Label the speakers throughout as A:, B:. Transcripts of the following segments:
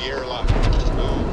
A: the airlock. Let's go.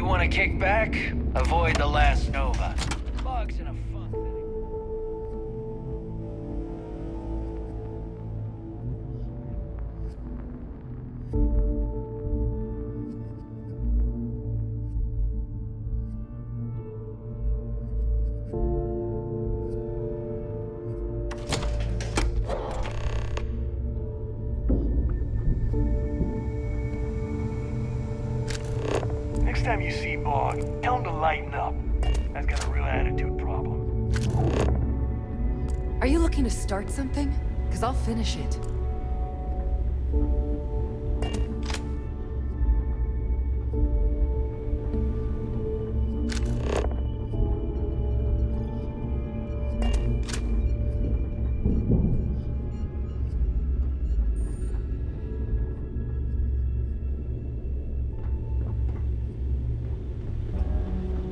B: Want to kick back? Avoid the last Nova. Bugs in a fun thing.
C: Next time you see Bog, tell him to lighten up. That's got a real attitude problem.
D: Are you looking to start something? Because I'll finish it.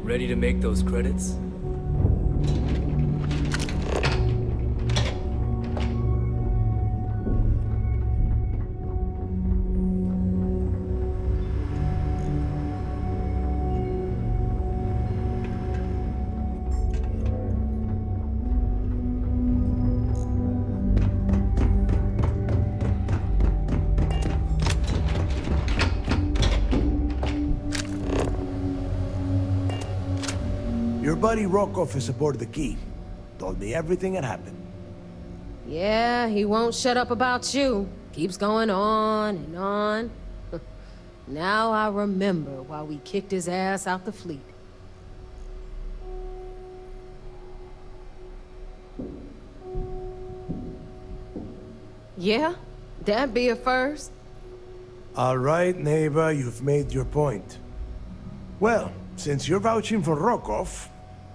E: Ready to make those credits?
F: Your buddy Rokov is aboard the Key. Told me everything that happened.
G: Yeah, he won't shut up about you. Keeps going on and on. Now I remember why we kicked his ass out the fleet. Yeah, that'd be a first.
F: All right, Neva, you've made your point. Well, since you're vouching for Rokov,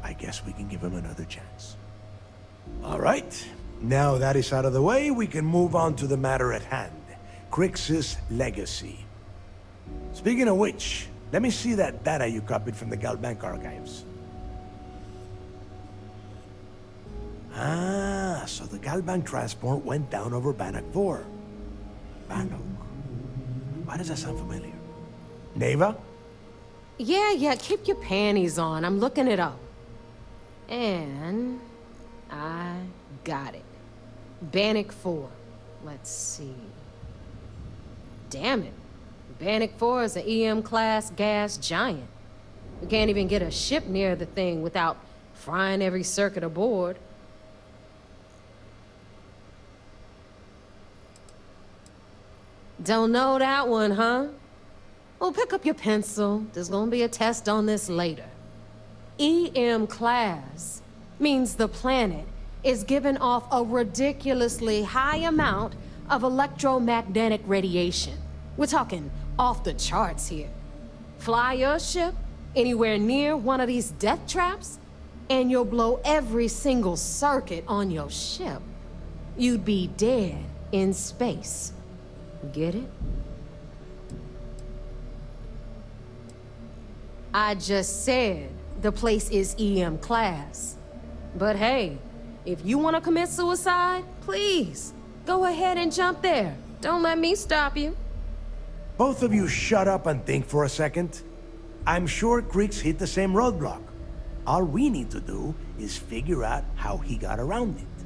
F: I guess we can give him another chance. All right, now that is out of the way, we can move on to the matter at hand. Crix's legacy. Speaking of which, let me see that data you copied from the Galbank archives. Ah, so the Galbank transport went down over Bannock 4. Bannock. Why does that sound familiar? Neva?
G: Yeah, keep your panties on. I'm looking it up. And I got it. Bannock 4. Let's see. Damn it. Bannock 4 is an EM-class gas giant. We can't even get a ship near the thing without frying every circuit aboard. Don't know that one, huh? Well, pick up your pencil. There's gonna be a test on this later. EM-class means the planet is giving off a ridiculously high amount of electromagnetic radiation. We're talking off the charts here. Fly your ship anywhere near one of these death traps, and you'll blow every single circuit on your ship. You'd be dead in space. Get it? I just said the place is EM-class. But hey, if you want to commit suicide, please, go ahead and jump there. Don't let me stop you.
F: Both of you shut up and think for a second. I'm sure Crix hit the same roadblock. All we need to do is figure out how he got around it.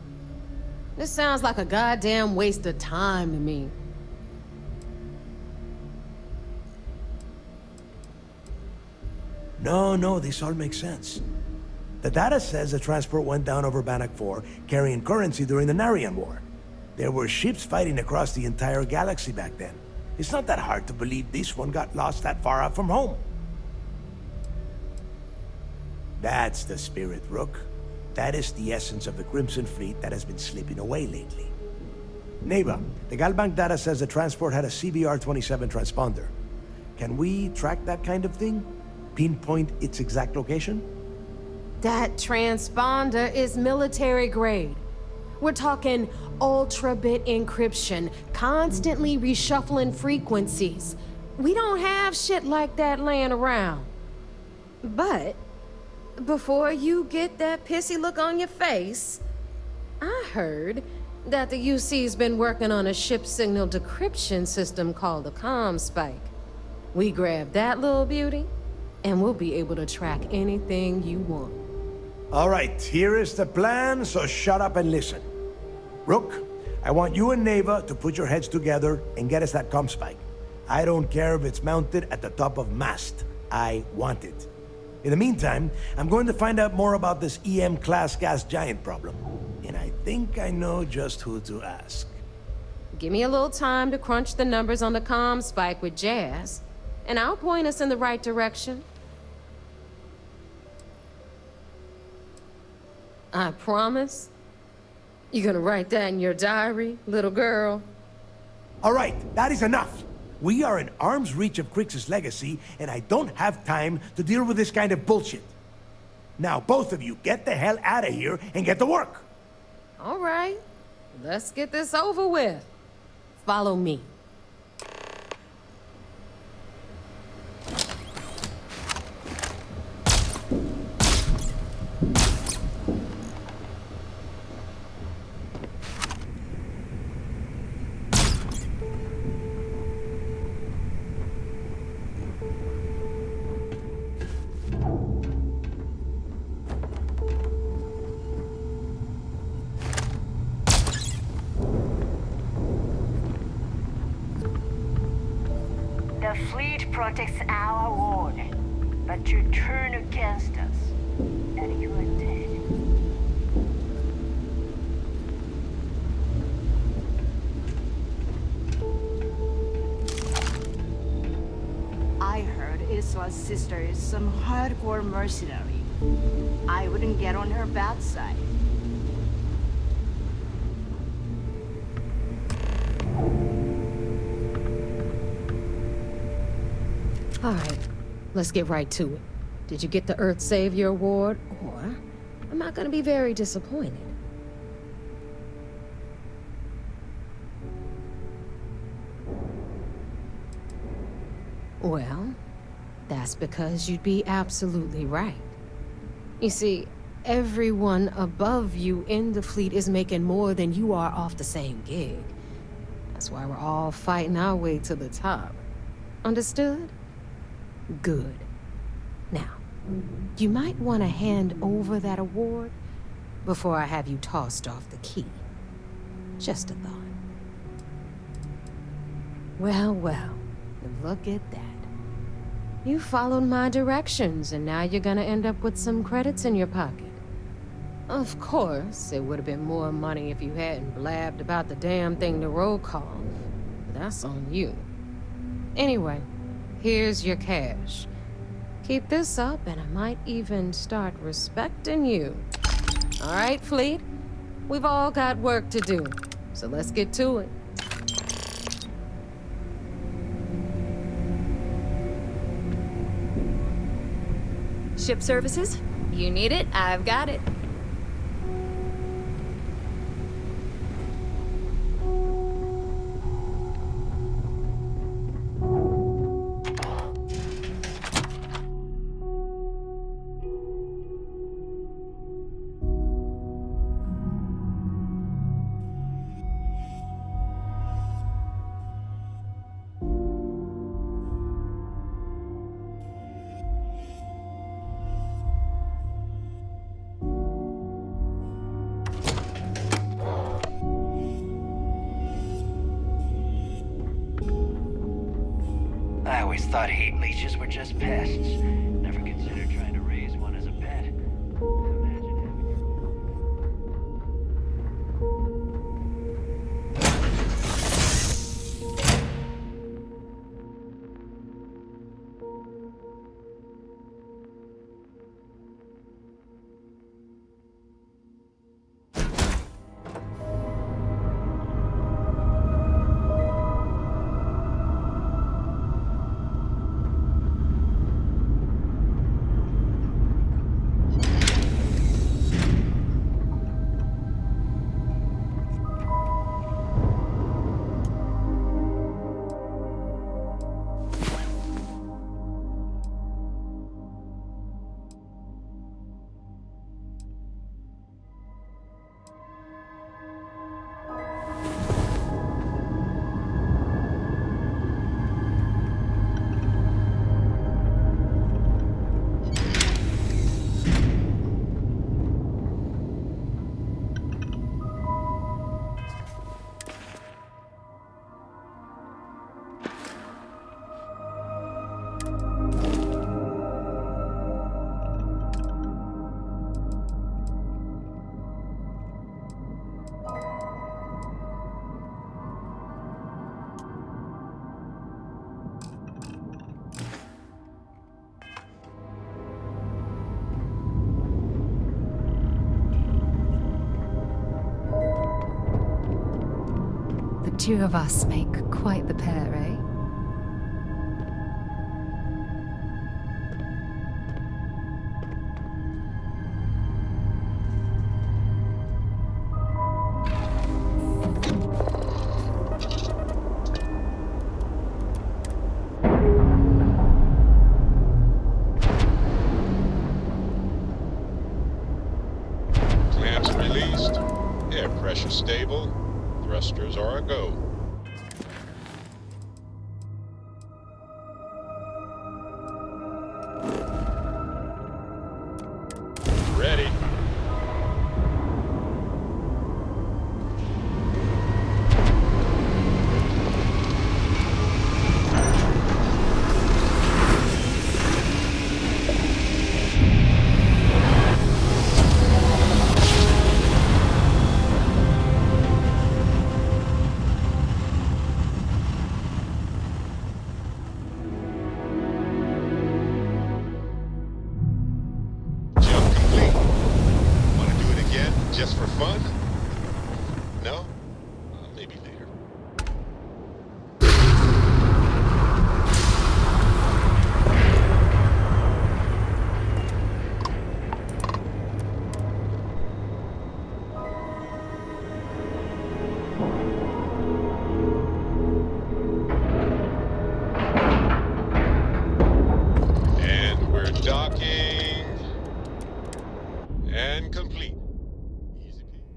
G: This sounds like a goddamn waste of time to me.
F: No, this all makes sense. The data says the transport went down over Bannock 4, carrying currency during the Narian War. There were ships fighting across the entire galaxy back then. It's not that hard to believe this one got lost that far out from home. That's the spirit, Rook. That is the essence of the Crimson Fleet that has been slipping away lately. Neighbor, the Galbank data says the transport had a CBR-27 transponder. Can we track that kind of thing? Pinpoint its exact location?
G: That transponder is military grade. We're talking ultra-bit encryption, constantly reshuffling frequencies. We don't have shit like that laying around. But before you get that pissy look on your face, I heard that the UC's been working on a ship signal decryption system called the ComSpike. We grab that little beauty, and we'll be able to track anything you want.
F: All right, here is the plan, so shut up and listen. Rook, I want you and Neva to put your heads together and get us that ComSpike. I don't care if it's mounted at the top of mast. I want it. In the meantime, I'm going to find out more about this EM-class gas giant problem. And I think I know just who to ask.
G: Give me a little time to crunch the numbers on the ComSpike with Jazz, and I'll point us in the right direction. I promise. You gonna write that in your diary, little girl?
F: All right, that is enough. We are in arm's reach of Crix's legacy, and I don't have time to deal with this kind of bullshit. Now, both of you, get the hell out of here and get to work.
G: All right, let's get this over with. Follow me.
A: The fleet protects our ward, but you turn against us, and you are dead. I heard Iswa's sister is some hardcore mercenary. I wouldn't get on her bad side.
G: All right, let's get right to it. Did you get the Earth Savior Award? Or I'm not gonna be very disappointed. Well, that's because you'd be absolutely right. You see, everyone above you in the fleet is making more than you are off the same gig. That's why we're all fighting our way to the top. Understood? Good. Now, you might want to hand over that award before I have you tossed off the key. Just a thought. Well, well, look at that. You followed my directions, and now you're gonna end up with some credits in your pocket. Of course, it would have been more money if you hadn't blabbed about the damn thing to roll call. But that's on you. Anyway, here's your cash. Keep this up, and I might even start respecting you. All right, Fleet? We've all got work to do, so let's get to it.
H: Ship services? You need it, I've got it.
B: I always thought heat leeches were just pests. Never considered trying to raise one as a pet. Imagine having your own.
D: Two of us make quite the pair, eh?
I: Clamps released. Air pressure stable. Thrusters are a go. Ready. Jump complete. Want to do it again, just for fun? No? Maybe later. And we're docking. And complete. Easy peasy.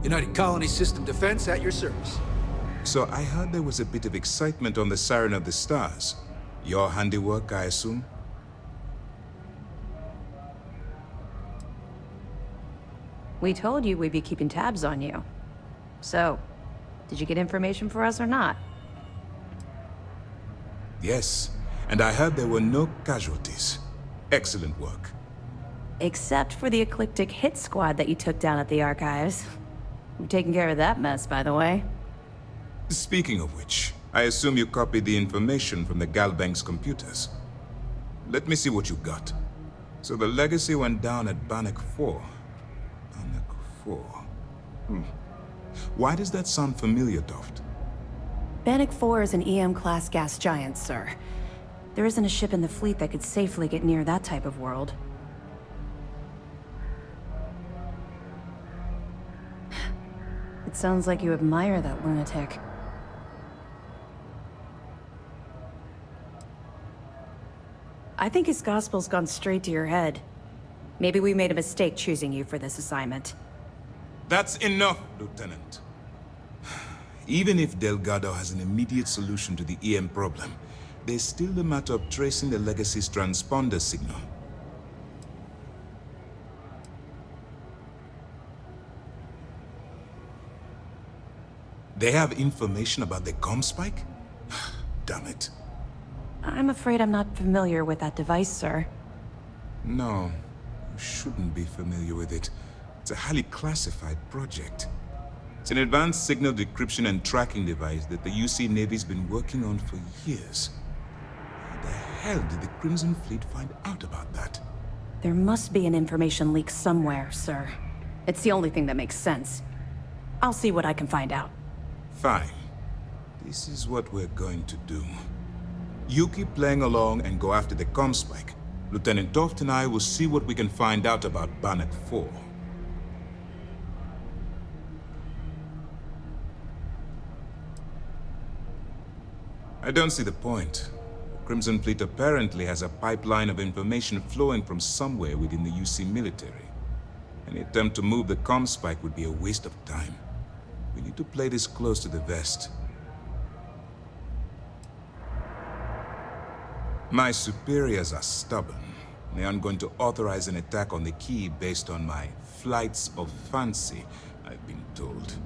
E: United Colony System Defense at your service.
J: So I heard there was a bit of excitement on the Siren of the Stars. Your handiwork, I assume?
K: We told you we'd be keeping tabs on you. So, did you get information for us or not?
J: Yes, and I heard there were no casualties. Excellent work.
K: Except for the eclectic hit squad that you took down at the archives. We've taken care of that mess, by the way.
J: Speaking of which, I assume you copied the information from the Galbank's computers. Let me see what you got. So the legacy went down at Bannock 4. Bannock 4. Why does that sound familiar, Toft?
K: Bannock 4 is an EM-class gas giant, sir. There isn't a ship in the fleet that could safely get near that type of world. It sounds like you admire that lunatic. I think his gospel's gone straight to your head. Maybe we made a mistake choosing you for this assignment.
J: That's enough, Lieutenant. Even if Delgado has an immediate solution to the EM problem, there's still the matter of tracing the Legacy's transponder signal. They have information about the comm spike? Damn it.
K: I'm afraid I'm not familiar with that device, sir.
J: No, you shouldn't be familiar with it. It's a highly classified project. It's an advanced signal decryption and tracking device that the UC Navy's been working on for years. How the hell did the Crimson Fleet find out about that?
K: There must be an information leak somewhere, sir. It's the only thing that makes sense. I'll see what I can find out.
J: Fine. This is what we're going to do. You keep playing along and go after the comm spike. Lieutenant Toft and I will see what we can find out about Bannock 4. I don't see the point. Crimson Fleet apparently has a pipeline of information flowing from somewhere within the UC military. Any attempt to move the comm spike would be a waste of time. We need to play this close to the vest. My superiors are stubborn. They aren't going to authorize an attack on the key based on my flights of fancy, I've been told.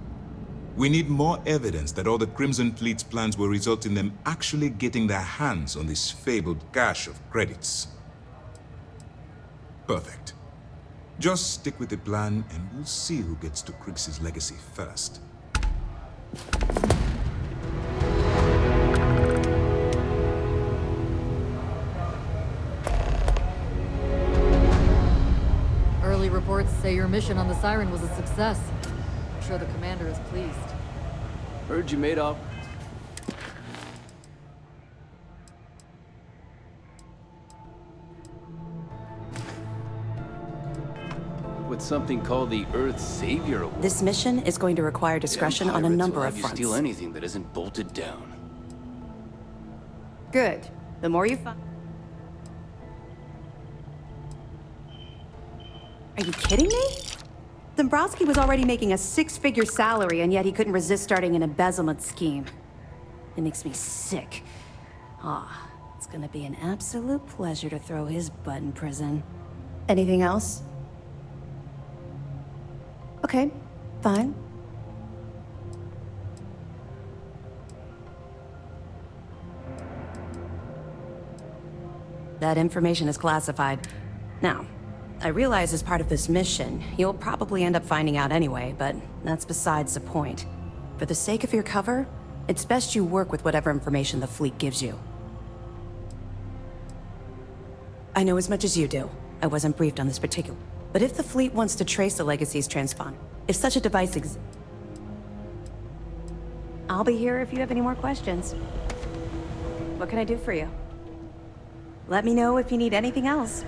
J: We need more evidence that all the Crimson Fleet's plans will result in them actually getting their hands on this fabled cache of credits. Perfect. Just stick with the plan and we'll see who gets to Krig's legacy first.
L: Early reports say your mission on the Siren was a success. I'm sure the commander is pleased.
M: Heard you made off. With something called the Earth Savior Award.
K: This mission is going to require discretion on a number of
M: You
K: fronts.
M: steal anything that isn't bolted down.
K: Good. The more you find... Are you kidding me? Dombrowski was already making a six-figure salary, and yet he couldn't resist starting an embezzlement scheme. It makes me sick. Ah, it's gonna be an absolute pleasure to throw his butt in prison. Anything else? Okay, fine. That information is classified. Now, I realize as part of this mission, you'll probably end up finding out anyway, but that's besides the point. For the sake of your cover, it's best you work with whatever information the fleet gives you. I know as much as you do. I wasn't briefed on this particular. But if the fleet wants to trace the Legacy's transponder, if such a device exists, I'll be here if you have any more questions. What can I do for you? Let me know if you need anything else.